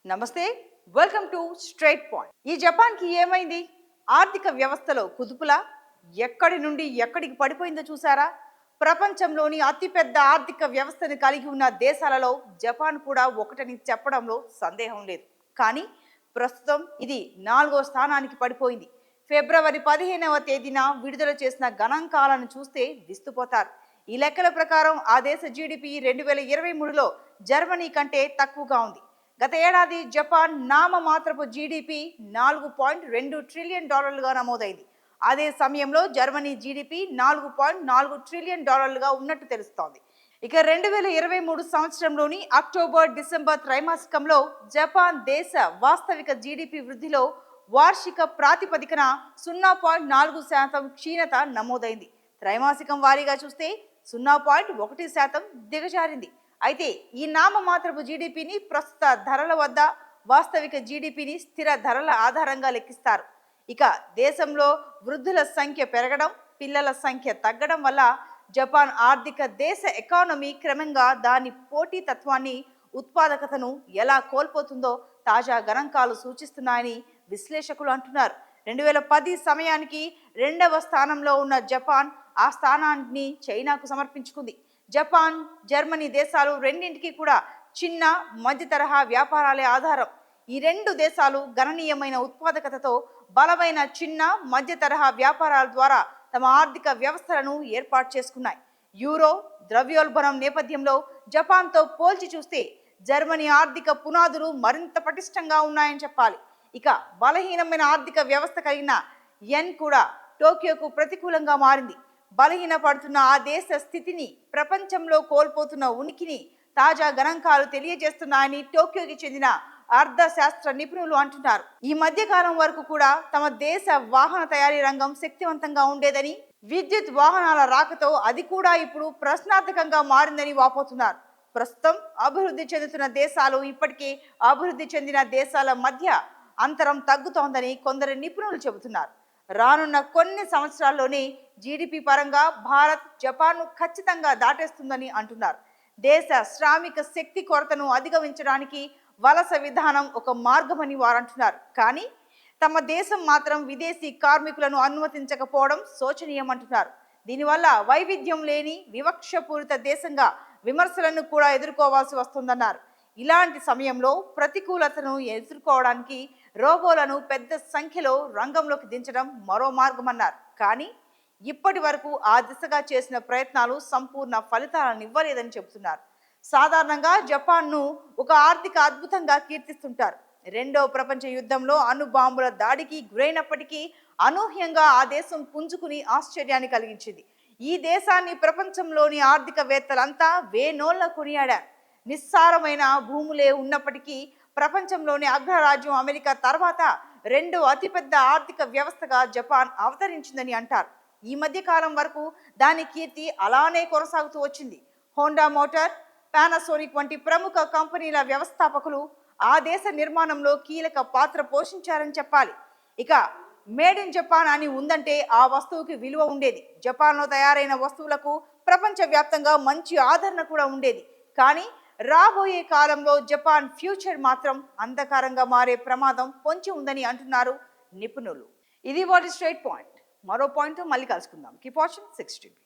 నమస్తే, welcome to straight point. ఈ జపాన్కి ఏమైంది? ఆర్థిక వ్యవస్థలో కుదుపులా? ఎక్కడి నుండి ఎక్కడికి పడిపోయిందో చూసారా? ప్రపంచంలోని అతిపెద్ద ఆర్థిక వ్యవస్థను కలిగి ఉన్న దేశాలలో జపాన్ కూడా ఒకటని చెప్పడంలో సందేహం లేదు. కానీ ప్రస్తుతం ఇది 4వ స్థానానికి పడిపోయింది. ఫిబ్రవరి 15వ తేదీన విడుదల చేసిన గణాంకాలను చూస్తే విస్తుపోతారు. ఈ లెక్కల ప్రకారం ఆ దేశ జీడిపి 2023లో జర్మనీ కంటే తక్కువగా ఉంది. గత ఏడాది జపాన్ నామమాత్రపు జీడిపి $4.2 ట్రిలియన్ నమోదైంది. అదే సమయంలో జర్మనీ జీడిపి $4.4 ట్రిలియన్ ఉన్నట్టు తెలుస్తోంది. ఇక 2023 సంవత్సరంలోని అక్టోబర్ డిసెంబర్ త్రైమాసికంలో జపాన్ దేశ వాస్తవిక జీడిపి వృద్ధిలో వార్షిక ప్రాతిపదికన 0.4% క్షీణత నమోదైంది. త్రైమాసికం వారీగా చూస్తే 0.1% దిగజారింది. అయితే ఈ నామమాత్రపు జీడిపిని ప్రస్తుత ధరల వద్ద, వాస్తవిక జీడిపిని స్థిర ధరల ఆధారంగా లెక్కిస్తారు. ఇక దేశంలో వృద్ధుల సంఖ్య పెరగడం, పిల్లల సంఖ్య తగ్గడం వల్ల జపాన్ ఆర్థిక దేశ ఎకానమీ క్రమంగా దాని పోటీతత్వాన్ని, ఉత్పాదకతను ఎలా కోల్పోతుందో తాజా గణాంకాలు సూచిస్తున్నాయని విశ్లేషకులు అంటున్నారు. 2010 సమయానికి 2వ స్థానంలో ఉన్న జపాన్ ఆ స్థానాన్ని చైనాకు సమర్పించుకుంది. జపాన్, జర్మనీ దేశాలు రెండింటికి కూడా చిన్న, మధ్య తరహా వ్యాపారాలే ఆధారం. ఈ రెండు దేశాలు గణనీయమైన ఉత్పాదకతతో బలమైన చిన్న, మధ్య తరహా వ్యాపారాల ద్వారా తమ ఆర్థిక వ్యవస్థలను ఏర్పాటు చేసుకున్నాయి. యూరో ద్రవ్యోల్బణం నేపథ్యంలో జపాన్తో పోల్చి చూస్తే జర్మనీ ఆర్థిక పునాదులు మరింత పటిష్టంగా ఉన్నాయని చెప్పాలి. ఇక బలహీనమైన ఆర్థిక వ్యవస్థ కలిగిన యెన్ కూడా టోక్యోకు ప్రతికూలంగా మారింది. బలహీన పడుతున్న ఆ దేశ స్థితిని, ప్రపంచంలో కోల్పోతున్న ఉనికిని తాజా గణాంకాలు తెలియజేస్తున్నాయని టోక్యోకి చెందిన అర్థశాస్త్ర నిపుణులు అంటున్నారు. ఈ మధ్య కాలం వరకు కూడా తమ దేశ వాహన తయారీ రంగం శక్తివంతంగా ఉండేదని, విద్యుత్ వాహనాల రాకతో అది కూడా ఇప్పుడు ప్రశ్నార్థకంగా మారిందని వాపోతున్నారు. ప్రస్తుతం అభివృద్ధి చెందుతున్న దేశాలు ఇప్పటికే అభివృద్ధి చెందిన దేశాల మధ్య అంతరం తగ్గుతోందని కొందరు నిపుణులు చెబుతున్నారు. రానున్న కొన్ని సంవత్సరాల్లోనే జీడిపి పరంగా భారత్ జపాన్ను ఖచ్చితంగా దాటేస్తుందని అంటున్నారు. దేశ శ్రామిక శక్తి కొరతను అధిగమించడానికి వలస విధానం ఒక మార్గమని వారంటున్నారు. కానీ తమ దేశం మాత్రం విదేశీ కార్మికులను అనుమతించకపోవడం శోచనీయమంటున్నారు. దీనివల్ల వైవిధ్యం లేని వివక్షపూరిత దేశంగా విమర్శలను కూడా ఎదుర్కోవాల్సి వస్తుందన్నారు. ఇలాంటి సమయంలో ప్రతికూలతను ఎదుర్కోవడానికి రోబోలను పెద్ద సంఖ్యలో రంగంలోకి దించడం మరో మార్గమన్నారు. కానీ ఇప్పటి వరకు ఆ దిశగా చేసిన ప్రయత్నాలు సంపూర్ణ ఫలితాలను ఇవ్వలేదని చెబుతున్నారు. సాధారణంగా జపాన్ను ఒక ఆర్థిక అద్భుతంగా కీర్తిస్తుంటారు. 2వ ప్రపంచ యుద్ధంలో అణుబాంబుల దాడికి గురైనప్పటికీ అనూహ్యంగా ఆ దేశం పుంజుకుని ఆశ్చర్యాన్ని కలిగించింది. ఈ దేశాన్ని ప్రపంచంలోని ఆర్థికవేత్తలంతా వేనోళ్ల కొనియాడారు. నిస్సారమైన భూములే ఉన్నప్పటికీ ప్రపంచంలోని అగ్రరాజ్యం అమెరికా తర్వాత 2వ అతిపెద్ద ఆర్థిక వ్యవస్థగా జపాన్ అవతరించిందని అంటారు. ఈ మధ్య కాలం వరకు దాని కీర్తి అలానే కొనసాగుతూ వచ్చింది. హోండా మోటార్, పానాసోనిక్ వంటి ప్రముఖ కంపెనీల వ్యవస్థాపకులు ఆ దేశ నిర్మాణంలో కీలక పాత్ర పోషించారని చెప్పాలి. ఇక మేడ్ ఇన్ జపాన్ అని ఉందంటే ఆ వస్తువుకి విలువ ఉండేది. జపాన్లో తయారైన వస్తువులకు ప్రపంచవ్యాప్తంగా మంచి ఆదరణ కూడా ఉండేది. కానీ రాబోయే కాలంలో జపాన్ ఫ్యూచర్ మాత్రం అంధకారంగా మారే ప్రమాదం పొంచి ఉందని అంటున్నారు నిపుణులు. ఇది వాటి స్ట్రైట్ పాయింట్. మరో పాయింట్ మళ్ళీ కలుసుకుందాం. Keep watching 6 TV.